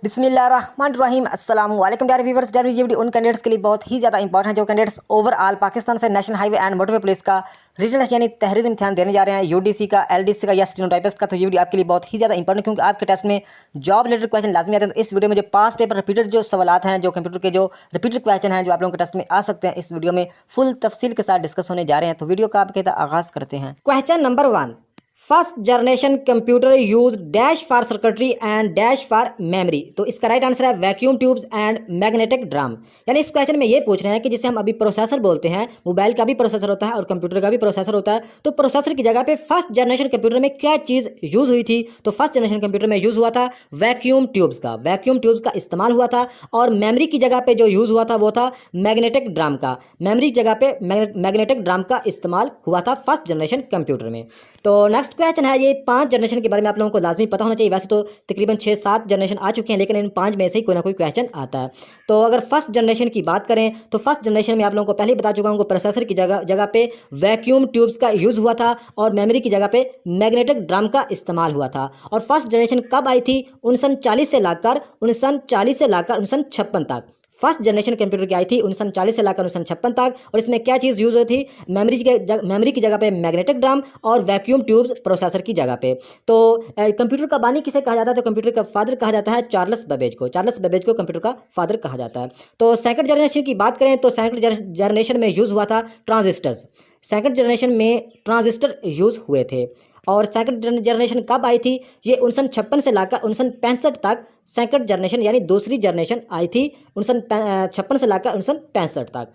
बिस्मिल्लाहिर्रहमानिर्रहीम अस्सलाम वालेकुम डियर व्यूअर्स। डियर ये वीडियो उन कैंडिडेट्स के लिए बहुत ही ज़्यादा इंपॉर्टेंट है जो कैंडिडेट्स ओवरऑल पाकिस्तान से national highway and motorway police का रीजनल यानी तहरीरी इम्तिहान देने जा रहे हैं, यूडीसी का, एलडीसी का या स्टेनोटाइपिस्ट का। तो ये वीडियो आपके लिए बहुत ही ज़्यादा इंपॉर्टेंट है क्योंकि आपके टेस्ट में जॉब रिलेटेड क्वेश्चन लाजमी आते हैं। तो इस वीडियो में जो पास पेपर रिपीटेड जो सवाल हैं, जो कंप्यूटर के जो रिपीटेड क्वेश्चन हैं जो आप लोगों के टेस्ट में आ सकते हैं, इस वीडियो में फुल तफसील के साथ डिस्कस होने जा रहे हैं। तो वीडियो का आप कहता आगाज़ करते हैं। Question number 1, first generation computer use dash for circuitry and dash for memory. तो इसका राइट आंसर है vacuum tubes and magnetic drum. यानी इस क्वेश्चन में ये पूछ रहे हैं कि जिसे हम अभी प्रोसेसर बोलते हैं, मोबाइल का भी प्रोसेसर होता है और कंप्यूटर का भी प्रोसेसर होता है। तो प्रोसेसर की जगह पे फर्स्ट जनरेशन कंप्यूटर में क्या चीज़ यूज हुई थी? तो फर्स्ट जनरेशन कंप्यूटर में यूज हुआ था वैक्यूम ट्यूब्स का, वैक्यूम ट्यूब्स का इस्तेमाल हुआ था। और मेमोरी की जगह पे जो यूज हुआ था वो था मैग्नेटिक ड्रम का। मेमोरी की जगह पे मैग्नेटिक ड्रम का इस्तेमाल हुआ था फर्स्ट जनरेशन कंप्यूटर में। तो नेक्स्ट क्वेश्चन है, ये 5 जनरेशन के बारे में आप लोगों को लाजमी पता होना चाहिए। वैसे तो तकरीबन 6-7 जनरेशन आ चुके हैं, लेकिन इन 5 में से ही कोई ना कोई क्वेश्चन आता है। तो अगर फर्स्ट जनरेशन की बात करें तो फर्स्ट जनरेशन में आप लोगों को पहले ही बता चुका हूँ, प्रोसेसर की जगह पे वैक्यूम ट्यूब्स का यूज़ हुआ था और मेमोरी की जगह पे मैग्नेटिक ड्रम का इस्तेमाल हुआ था। और फर्स्ट जनरेशन कब आई थी? 1940 से लाकर 1956 तक फर्स्ट जनरेशन कंप्यूटर की आई थी 1940 से लाकर 1956 तक। और इसमें क्या चीज़ यूज़ हुई थी? मेमोरी की जगह पे मैग्नेटिक ड्रम और वैक्यूम ट्यूब्स प्रोसेसर की जगह पे। तो कंप्यूटर का बानी किसे कहा जाता है? तो कंप्यूटर का फादर कहा जाता है चार्ल्स बेबेज को। चार्ल्स बेबेज को कंप्यूटर का फादर कहा जाता है। तो सेकंड जनरेशन की बात करें तो सेकंड जनरेशन में यूज़ हुआ था ट्रांजिस्टर्स। सेकंड जनरेशन में ट्रांजिस्टर यूज़ हुए थे। और सेकंड जनरेशन कब आई थी? ये 1956 से लाकर 1965 तक सेकंड जनरेशन यानी दूसरी जनरेशन आई थी 1956 से लाकर 1965 तक।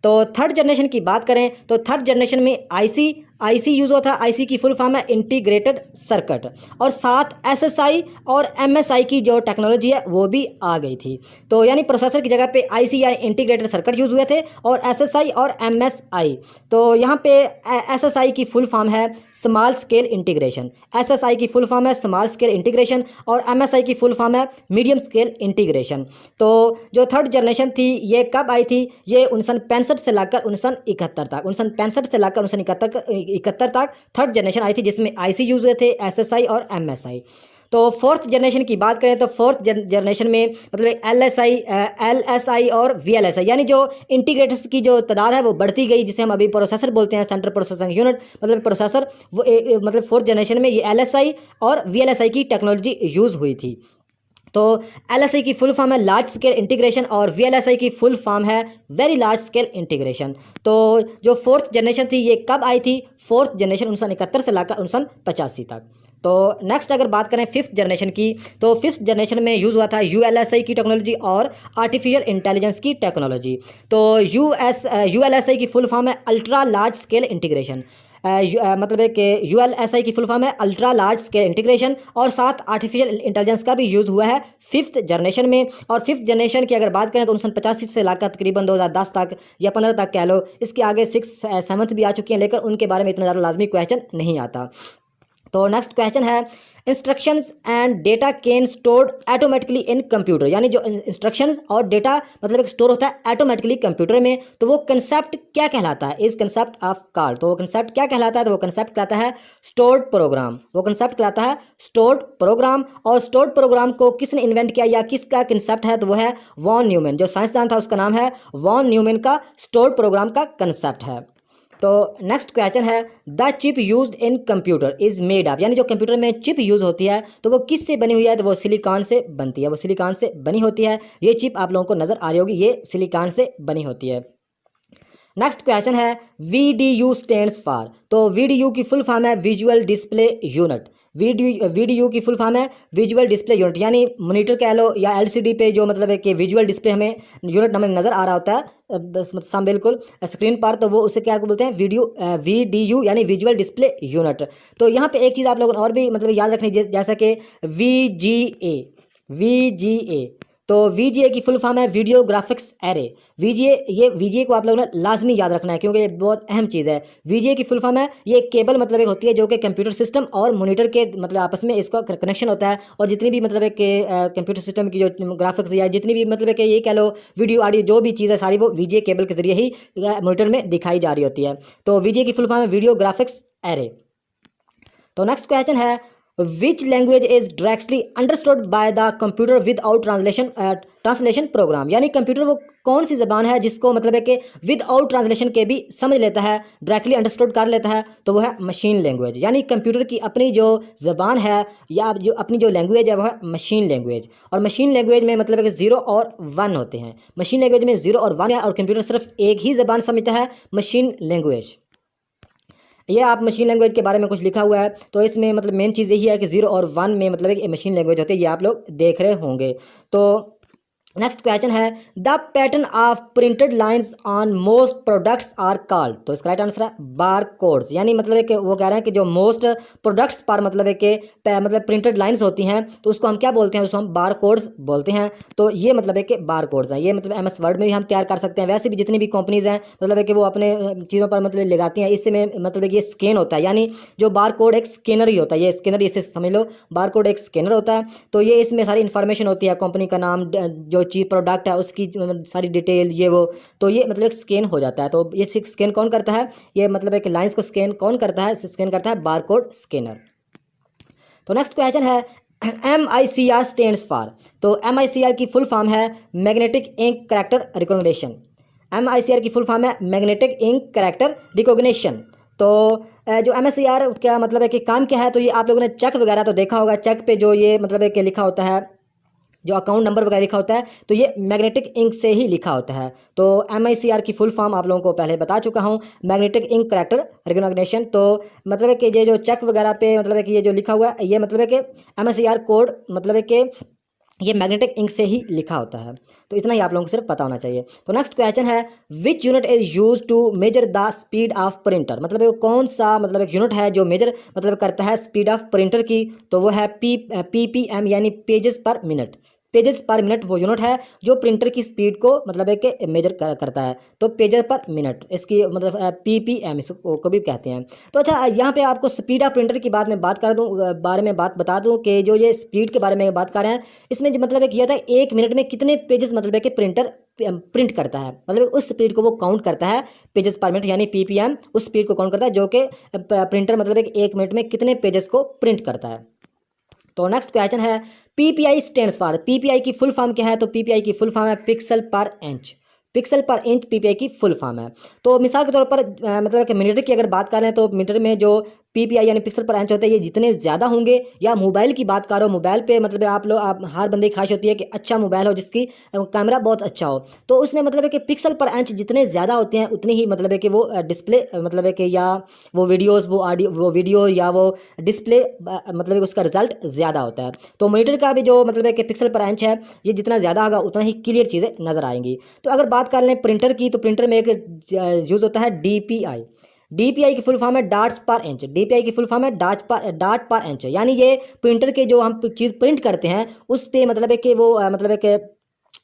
तो थर्ड जनरेशन की बात करें तो थर्ड जनरेशन में आईसी यूज़ हुआ था। आईसी की फुल फॉर्म है इंटीग्रेटेड सर्किट। और साथ एसएसआई और एमएसआई की जो टेक्नोलॉजी है वो भी आ गई थी। तो यानी प्रोसेसर की जगह पे आईसी या इंटीग्रेटेड सर्किट यूज़ हुए थे और एसएसआई और एमएसआई। तो यहाँ पे एसएसआई की फुल फॉर्म है स्मॉल स्केल इंटीग्रेशन। एसएसआई की फुल फॉर्म है स्मॉल स्केल इंटीग्रेशन और एमएसआई की फुल फॉर्म है मीडियम स्केल इंटीग्रेशन। तो जो थर्ड जनरेशन थी ये कब आई थी? ये 1965 से लाकर 1971 तक, 1965 से लाकर 1971 तक थर्ड जनरेशन आई थी, जिसमें आईसी यूज हुए थे, एसएसआई और एमएसआई। तो फोर्थ जनरेशन की बात करें तो फोर्थ जनरेशन में मतलब एलएसआई और वीएलएसआई यानी जो इंटीग्रेटर्स की जो तादाद है वो बढ़ती गई, जिसे हम अभी प्रोसेसर बोलते हैं, सेंट्रल प्रोसेसिंग यूनिट मतलब प्रोसेसर। वो मतलब फोर्थ जनरेशन में ये एलएसआई और वीएलएसआई की टेक्नोलॉजी यूज़ हुई थी। तो एलएसआई की फुल फॉर्म है लार्ज स्केल इंटीग्रेशन और वीएलएसआई की फुल फॉर्म है वेरी लार्ज स्केल इंटीग्रेशन। तो जो फोर्थ जनरेशन थी ये कब आई थी? फोर्थ जनरेशन 1971 से लाकर 1985 तक। तो नेक्स्ट अगर बात करें फिफ्थ जनरेशन की तो फिफ्थ जनरेशन में यूज़ हुआ था यूएलएसआई की टेक्नोलॉजी और आर्टिफिशियल इंटेलिजेंस की टेक्नोलॉजी। तो यूएलएसआई की फुल फॉर्म है अल्ट्रा लार्ज स्केल इंटीग्रेशन। मतलब है कि यूएलएसआई की फुल फॉर्म है अल्ट्रा लार्ज स्केल इंटीग्रेशन और साथ आर्टिफिशियल इंटेलिजेंस का भी यूज़ हुआ है फिफ्थ जनरेशन में। और फिफ्थ जनरेशन की अगर बात करें तो 1985 से लाकर तकरीबन 2010 तक या 15 तक कह लो। इसके आगे 6th 7th भी आ चुकी हैं, लेकिन उनके बारे में इतना ज़्यादा लाजमी क्वेश्चन नहीं आता। तो नेक्स्ट क्वेश्चन है, instructions and data can stored automatically in computer. यानी जो इंस्ट्रक्शंस और डेटा मतलब एक स्टोर होता है ऑटोमेटिकली कंप्यूटर में, तो वो कंसेप्ट क्या कहलाता है? Is concept of called. तो वो कंसेप्ट क्या कहलाता है? तो वो कंसेप्ट कहलाता है स्टोर्ड प्रोग्राम। वो कंसेप्ट कहलाता है स्टोर्ड प्रोग्राम। और स्टोर्ड प्रोग्राम को किसने इन्वेंट किया या किसका कंसेप्ट है? तो वो है वॉन न्यूमैन। जो साइंसदान था उसका नाम है वॉन न्यूमैन का स्टोर्ड प्रोग्राम का कंसेप्ट है। तो नेक्स्ट क्वेश्चन है, the chip used in computer is made up. यानी जो कंप्यूटर में चिप यूज़ होती है तो वो किस से बनी हुई है? तो वो सिलिकॉन से बनती है। वो सिलिकॉन से बनी होती है। ये चिप आप लोगों को नज़र आ रही होगी, ये सिलिकॉन से बनी होती है। नेक्स्ट क्वेश्चन है, VDU स्टैंड्स फॉर। तो VDU की फुल फॉर्म है विजुअल डिस्प्ले यूनिट। VDU की फुल फॉर्म है विजुअल डिस्प्ले यूनिट। यानी मॉनिटर कह लो या LCD पे जो मतलब है कि विजुअल डिस्प्ले हमें यूनिट हमें नज़र आ रहा होता है सम बिल्कुल स्क्रीन पर, तो वो उसे क्या बोलते हैं? VDU यानी विजुअल डिस्प्ले यूनिट। तो यहाँ पे एक चीज़ आप लोगों और भी मतलब याद रखनी, जैसा कि VGA। तो VGA की फुल फॉर्म है वीडियो ग्राफिक्स एरे। VGA को आप लोगों ने लाजमी याद रखना है क्योंकि ये बहुत अहम चीज़ है। VGA की फुल फॉर्म है, ये केबल मतलब एक होती है जो कि कंप्यूटर सिस्टम और मॉनिटर के मतलब आपस में इसका कनेक्शन होता है। और जितनी भी मतलब है कि कंप्यूटर सिस्टम की जो ग्राफिक्स या जितनी भी मतलब है कि ये कह लो वीडियो ऑडियो जो भी चीज़ है सारी वो VGA केबल के जरिए ही मॉनिटर में दिखाई जा रही होती है। तो VGA की फुल फॉर्म है वीडियो ग्राफिक्स एरे। तो नेक्स्ट क्वेश्चन है, which language is directly understood by the computer without translation program, यानी कंप्यूटर वो कौन सी ज़बान है जिसको मतलब है कि विदाउट ट्रांसलेशन के भी समझ लेता है, डायरेक्टली अंडरस्टूड कर लेता है, तो वो है मशीन लैंग्वेज। यानी कंप्यूटर की अपनी जो ज़बान है या जो अपनी जो लैंग्वेज है वो है मशीन लैंग्वेज। और मशीन लैंग्वेज में मतलब है कि 0 और 1 होते हैं। मशीन लैंग्वेज में 0 और 1 है और कंप्यूटर सिर्फ एक ही ज़बान समझता है, मशीन लैंग्वेज। ये आप मशीन लैंग्वेज के बारे में कुछ लिखा हुआ है, तो इसमें मतलब मेन चीज़ यही है कि 0 और 1 में मतलब एक मशीन लैंग्वेज होती है, ये आप लोग देख रहे होंगे। तो नेक्स्ट क्वेश्चन है the pattern of printed lines on most products are called, तो इसका राइट आंसर है बार कोड्स। यानी मतलब है कि वो कह रहे हैं कि जो मोस्ट प्रोडक्ट्स पर मतलब है कि मतलब प्रिंटेड लाइंस होती हैं तो उसको हम क्या बोलते हैं, उसको हम बार कोड्स बोलते हैं। तो ये मतलब है कि बार कोड्स हैं, ये मतलब MS वर्ड में भी हम तैयार कर सकते हैं। वैसे भी जितनी भी कंपनीज हैं मतलब है कि वो अपने चीज़ों पर मतलब लगाती हैं, इससे में मतलब है कि ये स्कैन होता है, यानी जो बार कोड एक स्कैनर ही होता है, ये स्कैनर इसे समझ लो, बार कोड एक स्कैनर होता है। तो ये इसमें सारी इन्फॉर्मेशन होती है, कंपनी का नाम, जो चीज़ प्रोडक्ट है उसकी सारी डिटेल, ये वो, तो ये मतलब एक स्कैन हो जाता है। तो ये स्कैन कौन करता है, ये मतलब एक लाइंस को स्कैन कौन करता है, स्कैन करता है बारकोड स्कैनर। तो नेक्स्ट क्वेश्चन है MICR स्टैंड्स फॉर, तो MICR की फुल फॉर्म है magnetic ink character recognition. MICR की फुल फॉर्म है मैग्नेटिक इंक कैरेक्टर रिकॉग्निशन। तो जो MICR क्या मतलब है कि काम क्या है, तो ये आप लोगों ने चेक वगैरह तो देखा होगा, चेक पे जो ये मतलब है कि लिखा होता है, जो अकाउंट नंबर वगैरह लिखा होता है, तो ये मैग्नेटिक इंक से ही लिखा होता है। तो MICR की फुल फॉर्म आप लोगों को पहले बता चुका हूँ, मैग्नेटिक इंक कैरेक्टर रिकॉग्निशन। तो मतलब है कि ये जो चेक वगैरह पे मतलब है कि ये जो लिखा हुआ है, ये मतलब है कि MICR कोड मतलब है कि ये मैग्नेटिक इंक से ही लिखा होता है। तो इतना ही आप लोगों को सिर्फ पता होना चाहिए। तो नेक्स्ट क्वेश्चन है which unit is use to measure the speed of printer, मतलब वो कौन सा मतलब एक यूनिट है जो मेजर मतलब करता है स्पीड ऑफ प्रिंटर की, तो वो है PPM यानी पेजेस पर मिनट। पेजेस पर मिनट वो यूनिट है जो प्रिंटर की स्पीड को मतलब है कि मेजर करता है। तो पेजेस पर मिनट इसकी मतलब PPM इसको को भी कहते हैं। तो अच्छा, यहाँ पे आपको स्पीड ऑफ प्रिंटर की बात में बात कर दूँ, बारे में बात बता दूँ कि जो ये स्पीड के बारे में बात कर रहे हैं, इसमें जो मतलब है कि यह होता है 1 मिनट में कितने पेजेस मतलब है कि प्रिंटर प्रिंट करता है, मतलब उस स्पीड को वो काउंट करता है, पेजेस पर मिनट यानी PPM उस स्पीड को काउंट करता है जो कि प्रिंटर मतलब है कि 1 मिनट में कितने पेजेस को प्रिंट करता है। तो नेक्स्ट क्वेश्चन है PPI स्टैंड्स फॉर, PPI की फुल फॉर्म क्या है, तो PPI की फुल फॉर्म है पिक्सल पर इंच। पिक्सल पर इंच PPI की फुल फॉर्म है। तो मिसाल के तौर पर मतलब कि मीटर की अगर बात करें तो मीटर में जो PPI यानी पिक्सल पर इंच होता है, ये जितने ज़्यादा होंगे, या मोबाइल की बात करो, मोबाइल पे मतलब आप हर बंदे की ख्वाहिश होती है कि अच्छा मोबाइल हो जिसकी कैमरा बहुत अच्छा हो, तो उसमें मतलब है कि पिक्सल पर इंच जितने ज़्यादा होते हैं उतनी ही मतलब है कि वो डिस्प्ले मतलब है कि या वो वीडियोज़ वो ऑडियो वो वीडियो या वो डिस्प्ले मतलब है उसका रिजल्ट ज़्यादा होता है। तो मॉनिटर का भी जो मतलब है कि पिक्सल पर इंच है, ये जितना ज़्यादा होगा उतना ही क्लियर चीज़ें नज़र आएंगी। तो अगर बात कर लें प्रिंटर की, तो प्रिंटर में एक यूज़ होता है DPI। DPI की फुल फॉर्म है डॉट्स पर इंच। DPI की फुल फॉर्म है डॉट पर इंच, यानी ये प्रिंटर के जो हम चीज़ प्रिंट करते हैं उस पे मतलब है कि वो मतलब है कि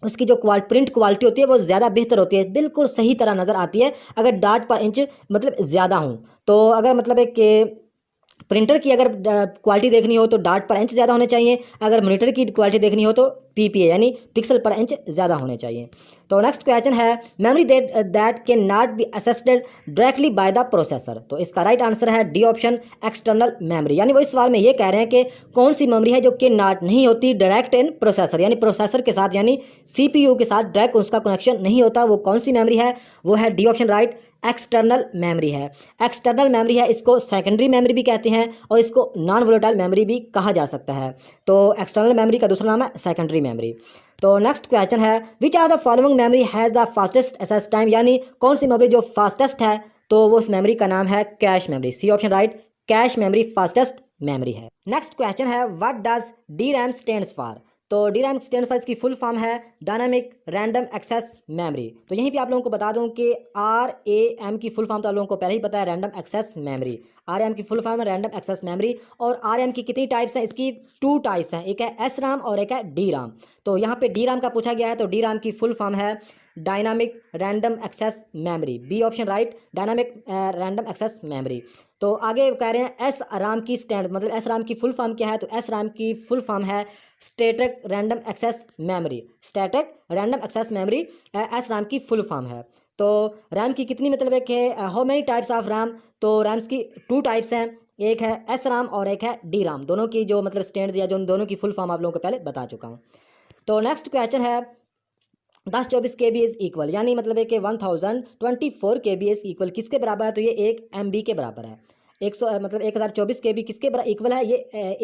उसकी जो प्रिंट क्वालिटी होती है वो ज़्यादा बेहतर होती है, बिल्कुल सही तरह नज़र आती है अगर डॉट पर इंच मतलब ज़्यादा हूँ। तो अगर मतलब है कि प्रिंटर की अगर क्वालिटी देखनी हो तो डॉट पर इंच ज़्यादा होने चाहिए, अगर मॉनिटर की क्वालिटी देखनी हो तो PPA यानी पिक्सल पर इंच ज़्यादा होने चाहिए। तो नेक्स्ट क्वेश्चन है memory that can not be assessed directly by the processor, तो इसका राइट आंसर है D ऑप्शन एक्सटर्नल मेमोरी। यानी वो इस सवाल में ये कह रहे हैं कि कौन सी मेमोरी है जो कि नॉट नहीं होती डायरेक्ट इन प्रोसेसर, यानी प्रोसेसर के साथ यानी CPU के साथ डायरेक्ट उसका कनेक्शन नहीं होता, वो कौन सी मेमोरी है, वो है D option right external memory है। एक्सटर्नल मेमोरी है, इसको सेकेंडरी मेमोरी भी कहते हैं और इसको नॉन वोलेटाइल मेमोरी भी कहा जा सकता है। तो एक्सटर्नल मेमोरी का दूसरा नाम है सेकेंडरी मेमोरी। तो नेक्स्ट क्वेश्चन है which are the following memory has the fastest access time, यानी कौन सी मेमोरी जो फास्टेस्ट है, तो वो उस मेमोरी का नाम है cache memory. C option right, cache memory fastest memory है। नेक्स्ट क्वेश्चन है what does DRAM stands for, तो DRAM स्टैंड्स फॉर इसकी फुल फॉर्म है डायनामिक रैंडम एक्सेस मेमोरी। तो यहीं पे आप लोगों को बता दूं कि RAM की फुल फॉर्म तो आप लोगों को पहले ही पता है, रैंडम एक्सेस मेमोरी। RAM की फुल फॉर्म है रैंडम एक्सेस मेमोरी। और RAM की कितनी टाइप्स हैं, इसकी 2 टाइप्स हैं, एक है SRAM और एक है DRAM। तो यहाँ पे DRAM का पूछा गया है, तो DRAM की फुल फॉर्म है dynamic random access memory. B option right, dynamic random access memory. तो आगे कह रहे हैं SRAM की स्टैंड मतलब SRAM की फुल फॉर्म क्या है, तो SRAM की फुल फॉर्म है static random access memory. Static random access memory SRAM की फुल फॉर्म है। तो रैम की कितनी मतलब है कि how many types of RAM, तो रैम्स की 2 टाइप्स हैं, एक है एस राम और एक है डी राम, दोनों की जो मतलब स्टैंड्स या जो दोनों की फुल फॉर्म आप लोगों को पहले बता चुका हूँ। तो नेक्स्ट क्वेश्चन है 1024 के बी इज इक्वल, यानी मतलब है कि 1024 के बी इज इक्वल किसके बराबर है, तो ये 1 MB के बराबर है। 100 मतलब 1024 के बी किसके इक्वल है, ये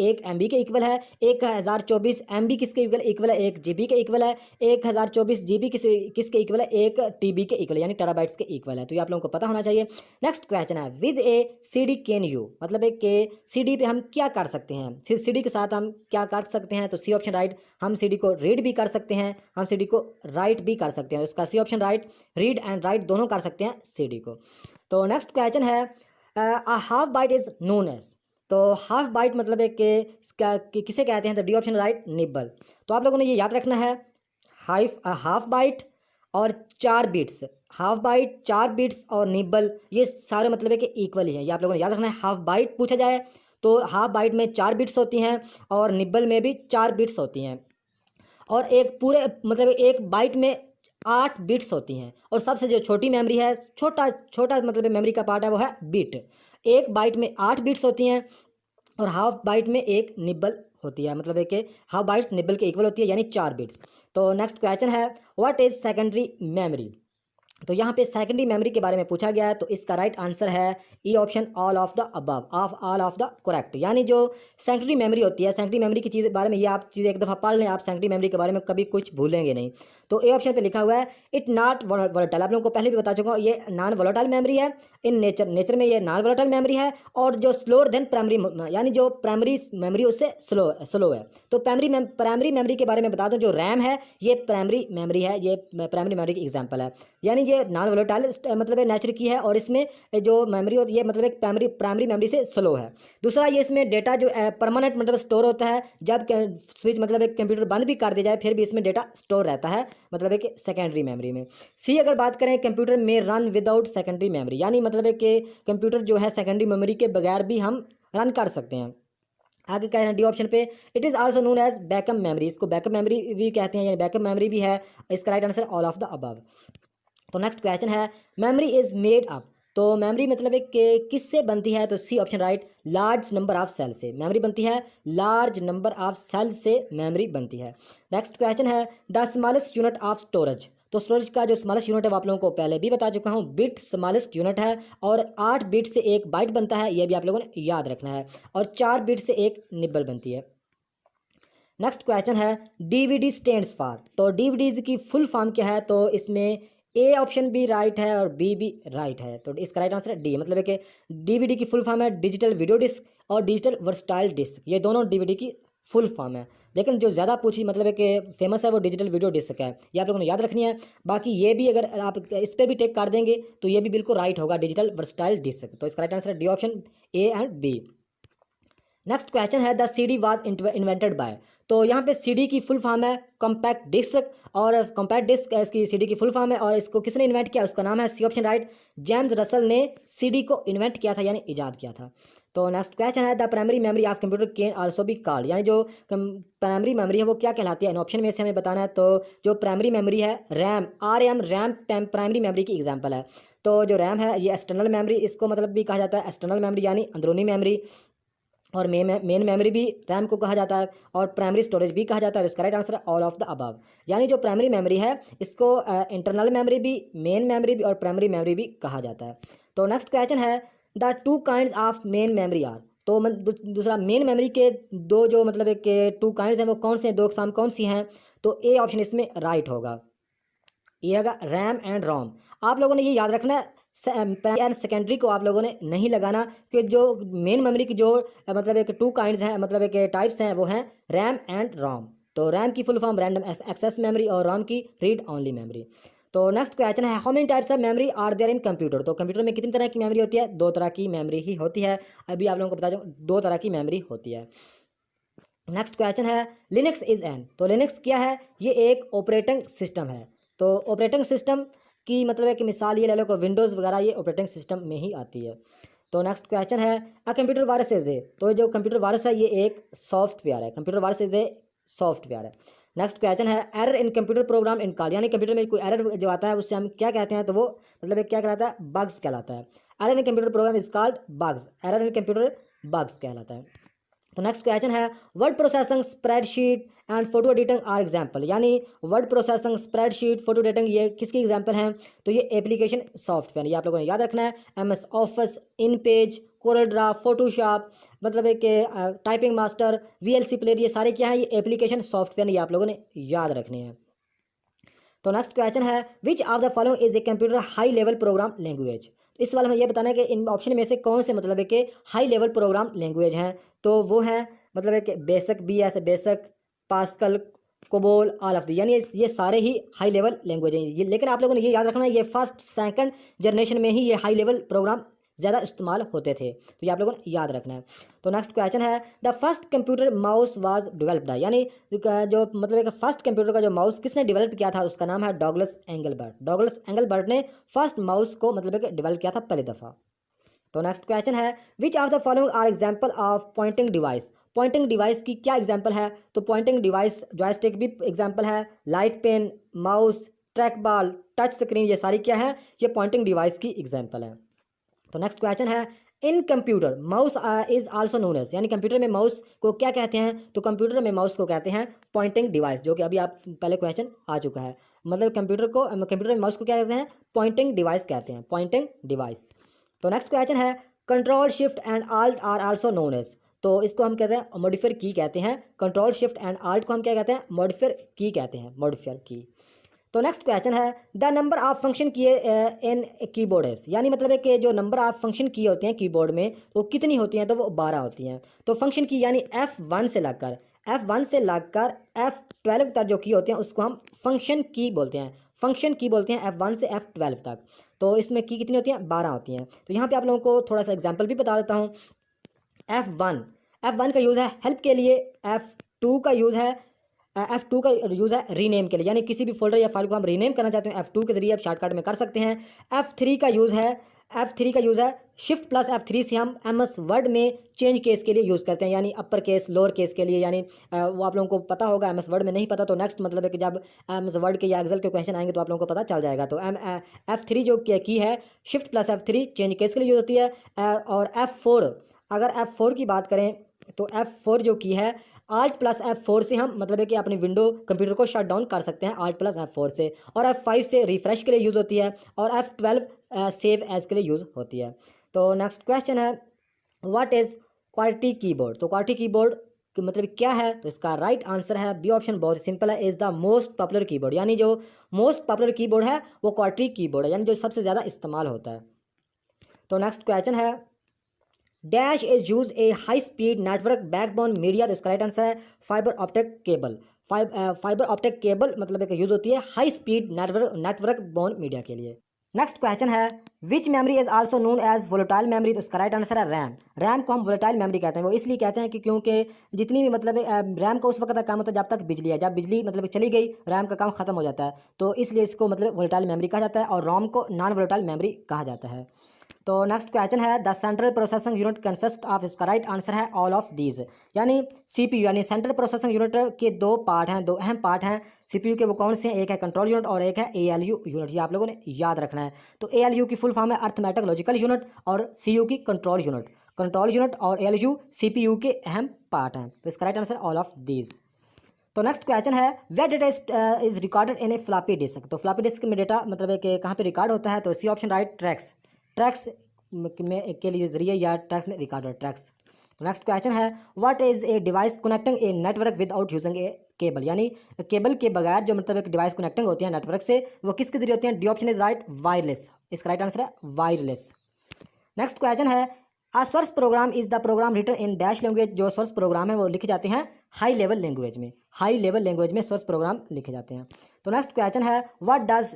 1 MB के इक्वल है। 1024 MB किसके इक्वल है, 1 GB के इक्वल है। 1024 GB किसके इक्वल है, 1 TB के इक्वल, यानी टेराबाइट्स के इक्वल है। तो ये आप लोगों को पता होना चाहिए। नेक्स्ट क्वेश्चन है with A CD can you, मतलब एक के CD पे हम क्या कर सकते हैं, CD के साथ हम क्या कर सकते हैं, तो सी ऑप्शन राइट, हम CD को रीड भी कर सकते हैं, हम CD को राइट भी कर सकते हैं। इसका C option right, read and write दोनों कर सकते हैं CD को। तो नेक्स्ट क्वेश्चन है a half byte is known as, तो हाफ बाइट मतलब है कि किसे कहते हैं, तो डी ऑप्शन राइट, निब्बल। तो आप लोगों ने ये याद रखना है, हाफ बाइट और 4 बीट्स, हाफ बाइट 4 बीट्स और निब्बल ये सारे मतलब है कि इक्वल ही है, ये आप लोगों ने याद रखना है। हाफ बाइट पूछा जाए तो हाफ बाइट में 4 बीट्स होती हैं और निब्बल में भी 4 बीट्स होती हैं, और एक पूरे मतलब एक बाइट में 8 बिट्स होती हैं, और सबसे जो छोटी मेमोरी है, छोटा छोटा मतलब मेमोरी का पार्ट है वो है बिट। एक बाइट में 8 बिट्स होती हैं और हाफ बाइट में एक निब्बल होती है, मतलब एक हाफ बाइट्स निब्बल के इक्वल होती है, यानी 4 बिट्स। तो नेक्स्ट क्वेश्चन है व्हाट इज सेकेंडरी मेमोरी, तो यहाँ पे सेकेंडरी मेमोरी के बारे में पूछा गया है। तो इसका राइट आंसर है E option, all of the above, all of the correct. यानी जो सेकेंडरी मेमोरी होती है, सेकेंडरी मेमोरी की चीज़ बारे में ये आप चीज़ एक दफ़ा पढ़ लें, आप सेकेंडरी मेमोरी के बारे में कभी कुछ भूलेंगे नहीं। तो ए ऑप्शन पे लिखा हुआ है इट नॉट वोलेटाइल, आप लोगों को पहले भी बता चुका हूँ, ये नॉन वोलेटाइल मेमोरी है इन नेचर में ये नॉन वोलेटाइल मेमोरी है, और जो स्लोअर देन प्राइमरी, यानी जो प्राइमरी मेमोरी उससे स्लो है। तो प्राइमरी मेमोरी के बारे में बता दूं, जो रैम है ये प्राइमरी मेमोरी है, ये प्राइमरी मेमोरी की एग्जांपल है, यानी ये नॉन वोलेटाइल मतलब नेचर की है, और इसमें जो मेमोरी होती है मतलब एक प्राइमरी मेमोरी से स्लो है। दूसरा, ये इसमें डेटा जो परमानेंट मतलब स्टोर होता है, जब स्विच मतलब एक कंप्यूटर बंद भी कर दिया जाए फिर भी इसमें डेटा स्टोर रहता है, मतलब एक सेकेंडरी मेमोरी में। सी अगर बात करें, कंप्यूटर में रन विदाउट सेकेंडरी मेमोरी, यानी मतलब है कि कंप्यूटर जो है सेकेंडरी मेमोरी के बगैर भी हम रन कर सकते हैं। आगे कह रहे हैं डी ऑप्शन पे it is also known as backup memory, इसको बैकअप मेमोरी भी कहते हैं, यानी बैकअप मेमोरी भी है। इसका right answer all of the above. तो नेक्स्ट क्वेश्चन है मेमोरी इज मेड अप, तो मेमोरी मतलब एक किससे बनती है, तो C option right, large number of cell से मेमोरी बनती है, लार्ज नंबर ऑफ सेल से मेमोरी बनती है। नेक्स्ट क्वेश्चन है the smallest unit of storage, तो स्टोरेज का जो स्मॉलेस्ट यूनिट है वो आप लोगों को पहले भी बता चुका हूँ, बिट स्मॉलेस्ट यूनिट है, और 8 बिट से एक बाइट बनता है, ये भी आप लोगों ने याद रखना है, और 4 बिट से एक निब्बल बनती है। नेक्स्ट क्वेश्चन है डीवीडी स्टैंड्स फॉर, तो डीवीडीज की फुल फॉर्म क्या है, तो इसमें ए ऑप्शन भी राइट है और बी भी राइट है, तो इसका राइट आंसर है डी, मतलब है कि डीवीडी की फुल फॉर्म है डिजिटल वीडियो डिस्क और डिजिटल वर्सटाइल डिस्क, ये दोनों डीवीडी की फुल फॉर्म है। लेकिन जो ज़्यादा पूछी मतलब है कि फेमस है वो डिजिटल वीडियो डिस्क है, ये आप लोगों ने याद रखनी है। बाकी ये भी अगर आप इस पर भी टेक कर देंगे तो ये भी बिल्कुल राइट होगा, डिजिटल वर्सटाइल डिस्क। तो इसका राइट आंसर है D option, A and B. Next question है the CD was invented by, तो यहाँ पे सीडी की फुल फॉर्म है कॉम्पैक्ट डिस्क, और कॉम्पैक्ट डिस्क इसकी सीडी की फुल फॉर्म है, और इसको किसने इन्वेंट किया, उसका नाम है C option right, James Russell ने सीडी को इन्वेंट किया था, यानी इजाद किया था। तो नेक्स्ट क्वेश्चन है the primary memory of computer can also be called, यानी जो प्राइमरी मेमोरी है वो क्या कहलाती है, इन ऑप्शन में से हमें बताना है। तो जो प्राइमरी मेमोरी है रैम, रैम प्राइमरी मेमोरी की एग्जाम्पल है। तो जो रैम है ये एक्सटर्नल मेमोरी, इसको मतलब भी कहा जाता है एक्सटर्नल मेमोरी, यानी अंदरूनी मेमोरी, और मेन मेमोरी भी रैम को कहा जाता है, और प्राइमरी स्टोरेज भी कहा जाता है। इसका राइट आंसर है ऑल ऑफ द अबव, यानी जो प्राइमरी मेमोरी है इसको इंटरनल मेमोरी भी, मेन मेमोरी भी और प्राइमरी मेमोरी भी कहा जाता है। तो नेक्स्ट क्वेश्चन है the two kinds of main memory are, तो दूसरा मेन मेमोरी के दो जो मतलब एक 2 काइंड्स हैं वो कौन से हैं, 2 अक़साम कौन सी हैं, तो ए ऑप्शन इसमें राइट होगा, ये होगा रैम एंड रोम। आप लोगों ने ये याद रखना है, एंड सेकेंडरी को आप लोगों ने नहीं लगाना, कि जो मेन मेमोरी की जो मतलब एक 2 काइंड्स हैं, मतलब एक टाइप्स हैं, वो हैं रैम एंड रोम। तो रैम की full form random access memory और रोम की रीड ओनली मेमोरी। तो नेक्स्ट क्वेश्चन है how many types of memory are there in computer, तो कंप्यूटर में कितनी तरह की मेमोरी होती है, 2 तरह की मेमोरी ही होती है, अभी आप लोगों को बता दूं 2 तरह की मेमोरी होती है। नेक्स्ट क्वेश्चन है लिनक्स इज एन, तो लिनक्स क्या है, ये एक ऑपरेटिंग सिस्टम है। तो ऑपरेटिंग सिस्टम की मतलब है कि मिसाल ये ले लो कि विंडोज़ वगैरह ये ऑपरेटिंग सिस्टम में ही आती है। तो नेक्स्ट क्वेश्चन है a computer virus is a, तो जो कंप्यूटर वायरस है ये एक सॉफ्टवेयर है, computer virus is a software है। नेक्स्ट क्वेश्चन है error in computer programme in call, यानी कंप्यूटर में कोई एरर जो आता है उससे हम क्या कहते हैं, तो वो मतलब एक क्या कहलाता है, बग्स कहलाता है। Error in computer program is called bugs, error in computer bugs कहलाता है। तो नेक्स्ट क्वेश्चन है word processing, spreadsheet and photo editing are example, यानी word processing, spreadsheet, photo editing ये किसकी एग्जाम्पल हैं? तो ये एप्लीकेशन सॉफ्टवेयर, ये आप लोगों ने याद रखना है। MS ऑफिस, इन पेज, कोरल ड्रा, फोटोशॉप, मतलब है कि टाइपिंग मास्टर, VLC प्लेयर, ये सारे क्या हैं? ये एप्लीकेशन सॉफ्टवेयर, ये आप लोगों ने याद रखने हैं। तो नेक्स्ट क्वेश्चन है which of the following is a computer high level programme language. इस वाले में ये बताना है कि इन ऑप्शन में से कौन से मतलब है कि हाई लेवल प्रोग्राम लैंग्वेज हैं। तो वो हैं मतलब है कि basic, BS basic, pascal, COBOL, all of the, यानी ये सारे ही हाई लेवल लैंग्वेज हैं ये। लेकिन आप लोगों ने ये याद रखना है ये फर्स्ट सेकंड जनरेशन में ही ये हाई लेवल प्रोग्राम ज़्यादा इस्तेमाल होते थे, तो ये आप लोगों ने याद रखना है। तो नेक्स्ट क्वेश्चन है the first computer mouse was developed, यानी जो मतलब एक फर्स्ट कंप्यूटर का जो माउस किसने डेवलप किया था उसका नाम है डॉगलस एंगलबर्ट। डॉगलस एंगलबर्ट ने फर्स्ट माउस को मतलब एक डेवलप किया था पहली दफ़ा। तो नेक्स्ट क्वेश्चन है which of the following are example of pointing device. Pointing device की क्या एग्जाम्पल है? तो पॉइंटिंग डिवाइस जॉयस्टिक भी एग्जाम्पल है, light pen, mouse, track ball, touch screen, ये सारी क्या है? ये पॉइंटिंग डिवाइस की एग्जाम्पल है। तो नेक्स्ट क्वेश्चन है in computer mouse is also known as, यानी कंप्यूटर में माउस को क्या कहते हैं? तो कंप्यूटर में माउस को कहते हैं पॉइंटिंग डिवाइस, जो कि अभी आप पहले क्वेश्चन आ चुका है। मतलब कंप्यूटर में माउस को क्या कहते हैं? पॉइंटिंग डिवाइस कहते हैं, पॉइंटिंग डिवाइस। तो नेक्स्ट क्वेश्चन है control shift and alt are also known as, तो इसको हम कहते हैं मॉडिफायर की कहते हैं। कंट्रोल शिफ्ट एंड आल्ट को हम क्या कहते हैं? मॉडिफायर की कहते हैं, मॉडिफायर की। तो नेक्स्ट क्वेश्चन है द नंबर ऑफ फंक्शन किए इन कीबोर्ड है, यानी मतलब है कि जो नंबर ऑफ फंक्शन की होते हैं कीबोर्ड में वो कितनी होती हैं? तो वो 12 होती हैं। तो फंक्शन की यानी F1 से लगकर F12 तक जो की होती हैं उसको हम फंक्शन की बोलते हैं, फंक्शन की बोलते हैं F1 से F12 तक। तो इसमें की कितनी होती हैं? 12 होती हैं। तो यहाँ पे आप लोगों को थोड़ा सा एग्जाम्पल भी बता देता हूँ। F1 का यूज़ है हेल्प के लिए, F2 का यूज़ है F2 का यूज़ है रीनेम के लिए, यानी किसी भी फोल्डर या फाइल को हम रीनेम करना चाहते हैं F2 के जरिए आप शॉर्टकट में कर सकते हैं। F3 का यूज़ है शिफ्ट प्लस F3 से हम MS वर्ड में चेंज केस के लिए यूज़ करते हैं, यानी अपर केस, लोअर केस के लिए, यानी वो आप लोगों को पता होगा। MS वर्ड में नहीं पता तो नेक्स्ट मतलब है कि जब MS वर्ड के या एक्सेल के क्वेश्चन आएंगे तो आप लोगों को पता चल जाएगा। तो F3 जो की है shift plus F3 change case के लिए यूज़ होती है। और F4, अगर F4 की बात करें तो F4 जो की है Alt प्लस F4 से हम मतलब है कि अपनी विंडो कंप्यूटर को शट डाउन कर सकते हैं Alt प्लस F4 से। और F5 से रिफ्रेश के लिए यूज़ होती है, और F12 सेव एज के लिए यूज़ होती है। तो नेक्स्ट क्वेश्चन है व्हाट इज़ क्वालिटी कीबोर्ड। तो क्वालिटी कीबोर्ड मतलब क्या है? तो इसका राइट आंसर है बी ऑप्शन, बहुत सिंपल है, is the most popular keyboard, यानी जो मोस्ट पॉपुलर कीबोर्ड है वो क्वालिटी कीबोर्ड है, यानी जो सबसे ज़्यादा इस्तेमाल होता है। तो नेक्स्ट क्वेश्चन है dash is use a high speed network backbone media. तो इसका राइट आंसर है fibre optic cable. Fibre optic cable मतलब एक यूज होती है high speed network bone media के लिए। नेक्स्ट क्वेश्चन है which memory is also known as volatile memory. तो इसका राइट आंसर है रैम। रैम को हम वोलेटाइल मेमोरी कहते हैं, वो इसलिए कहते हैं कि क्योंकि जितनी भी मतलब रैम का उस वक्त तक काम होता है जब तक बिजली है, जब बिजली मतलब चली गई रैम का काम खत्म हो जाता है, तो इसलिए इसको मतलब वोलेटाइल मेमोरी कहा जाता है, और रोम को नॉन वोलेटाइल मेमोरी कहा जाता है। तो नेक्स्ट क्वेश्चन है the central processing unit consist of. इसका राइट आंसर है ऑल ऑफ दीज, यानी CPU यानी सेंट्रल प्रोसेसिंग यूनिट के दो पार्ट हैं, दो अहम पार्ट हैं CPU के। वो कौन से हैं? एक है कंट्रोल यूनिट और एक है ALU यूनिट, ये आप लोगों ने याद रखना है। तो ALU की फुल फॉर्म है अर्थमेटिक लॉजिकल यूनिट, और CU की कंट्रोल यूनिट। कंट्रोल यूनिट और ALU CPU के अहम पार्ट हैं। तो इसका right answer all of these. तो नेक्स्ट क्वेश्चन है where data is recorded in a floppy disk. तो फ्लॉपी डिस्क में डेटा मतलब है कि कहाँ पे रिकॉर्ड होता है? तो C option right tracks, tracks में के लिए जरिए या ट्रैक्स में रिकॉर्डेड ट्रैक्स। तो नेक्स्ट क्वेश्चन है what is a device connecting a network without using A cable, यानी केबल के बगैर जो मतलब एक डिवाइस कनेक्टिंग होती है नेटवर्क से वो किसके जरिए होती है? D option is right wireless. इसका राइट आंसर है वायरलेस। नेक्स्ट क्वेश्चन है a source program is the program written in dash language. जो सोर्स प्रोग्राम है वो लिखे जाते हैं हाई लेवल लैंग्वेज में, हाई लेवल लैंग्वेज में सोर्स प्रोग्राम लिखे जाते हैं। तो नेक्स्ट क्वेश्चन है what does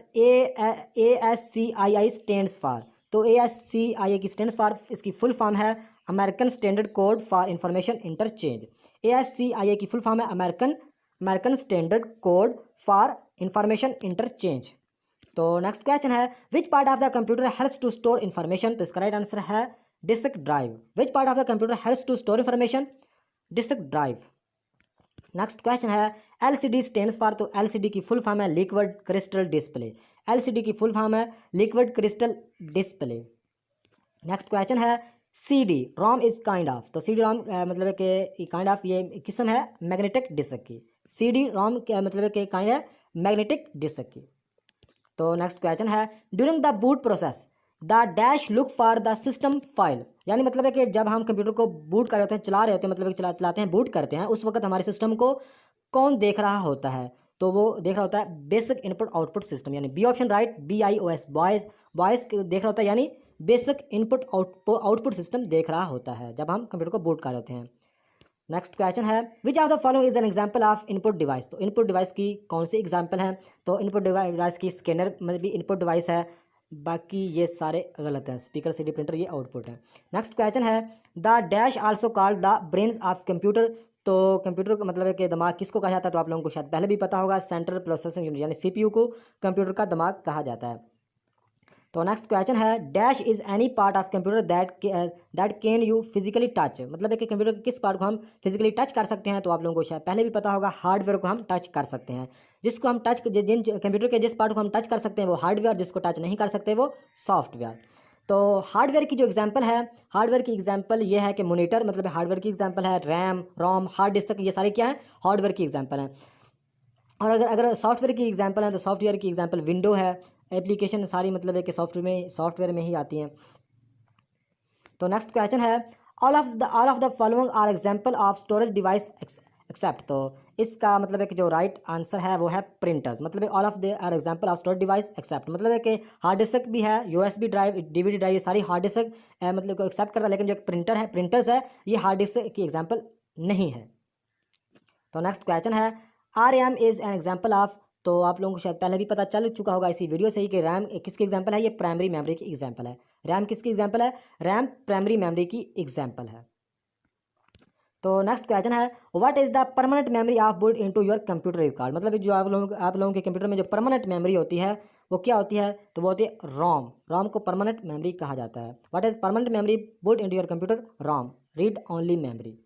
ASCII stands for. तो ASCII की स्टैंड्स फॉर, इसकी फुल फॉर्म है American standard code for information interchange. ASCII की फुल फॉर्म है American standard code for information interchange. तो नेक्स्ट क्वेश्चन है which part of the computer helps to store information. तो इसका right answer है disk drive. Which part of the computer helps to store information? Disk drive. Next question है LCD stands for. तो LCD की full form है liquid crystal display. LCD की full form है liquid crystal display. Next question है CD ROM is kind of, तो CD ROM मतलब है कि काइंड ऑफ ये किस्म है मैग्नेटिक डिस्क की। CD ROM क्या मतलब है कि काइंड है मैग्नेटिक डिस्क की। तो नेक्स्ट क्वेश्चन है during the boot process the dash look for the system file, यानी मतलब है कि जब हम कंप्यूटर को बूट कर रहे होते हैं, चला रहे होते हैं, मतलब कि चलाते हैं, बूट करते हैं, उस वक्त हमारे सिस्टम को कौन देख रहा होता है? तो वो देख रहा होता है बेसिक इनपुट आउटपुट सिस्टम, यानी B option right, BIOS BIOS देख रहा होता है, यानी बेसिक इनपुट आउटपुट सिस्टम देख रहा होता है जब हम कंप्यूटर को बूट कर रहे होते हैं। नेक्स्ट क्वेश्चन है which of the following is an example of input device, तो इनपुट डिवाइस की कौन सी एग्जांपल है? तो इनपुट डिवाइस की स्कैनर मतलब भी इनपुट डिवाइस है, बाकी ये सारे गलत हैं। स्पीकर, CD प्रिंटर ये आउटपुट है। नेक्स्ट क्वेश्चन है the dash also called the brains of computer, तो कंप्यूटर का मतलब है कि दिमाग किसको कहा जाता है? तो आप लोगों को शायद पहले भी पता होगा, सेंट्रल प्रोसेसिंग यूनिट यानी CPU को कंप्यूटर का दिमाग कहा जाता है। तो नेक्स्ट क्वेश्चन है dash is any part of computer that can you physically touch, मतलब है कि कंप्यूटर के किस पार्ट को हम फिजिकली टच कर सकते हैं? तो आप लोगों को शायद पहले भी पता होगा, हार्डवेयर को हम टच कर सकते हैं। जिसको हम टच जिन कंप्यूटर के जिस पार्ट को हम टच कर सकते हैं वो हार्डवेयर, जिसको टच नहीं कर सकते वो सॉफ्टवेयर। तो हार्डवेयर की जो एग्जांपल है, हार्डवेयर की एग्जांपल ये है कि मॉनिटर मतलब हार्डवेयर की एग्जांपल है, रैम, रोम, हार्ड डिस्क, ये सारे क्या है? हार्डवेयर की एग्जांपल हैं। और अगर सॉफ्टवेयर की एग्जांपल है तो सॉफ्टवेयर की एग्जांपल विंडो है, एप्लीकेशन सारी मतलब है कि सॉफ्टवेयर में ही आती हैं। तो नेक्स्ट क्वेश्चन है all of the following are example of storage device except, तो इसका मतलब है कि जो राइट आंसर है वो है प्रिंटर्स, मतलब all of the are example of storage device except, मतलब है कि हार्ड डिस्क भी है, USB ड्राइव, DVD ड्राइव, ये सारी हार्ड डिस्क मतलब को एक्सेप्ट करता है, लेकिन जो प्रिंटर है, प्रिंटर्स है, ये हार्ड डिस्क की एग्जाम्पल नहीं है। तो नेक्स्ट क्वेश्चन है RAM is an example of, तो आप लोगों को शायद पहले भी पता चल चुका होगा इसी वीडियो से ही कि रैम किसकी एग्जाम्पल है? ये प्राइमरी मेमोरी की एग्जाम्पल है। रैम किसकी एग्जाम्पल है? रैम प्राइमरी मेमोरी की एग्जाम्पल है। तो नेक्स्ट क्वेश्चन है what is the permanent memory of built into your computer record, मतलब जो आप लोगों के कंप्यूटर में जो परमानेंट मेमोरी होती है वो क्या होती है? तो वो होती है रोम को परमानेंट मेमोरी कहा जाता है। What is permanent memory built into your computer? ROM, read only memory.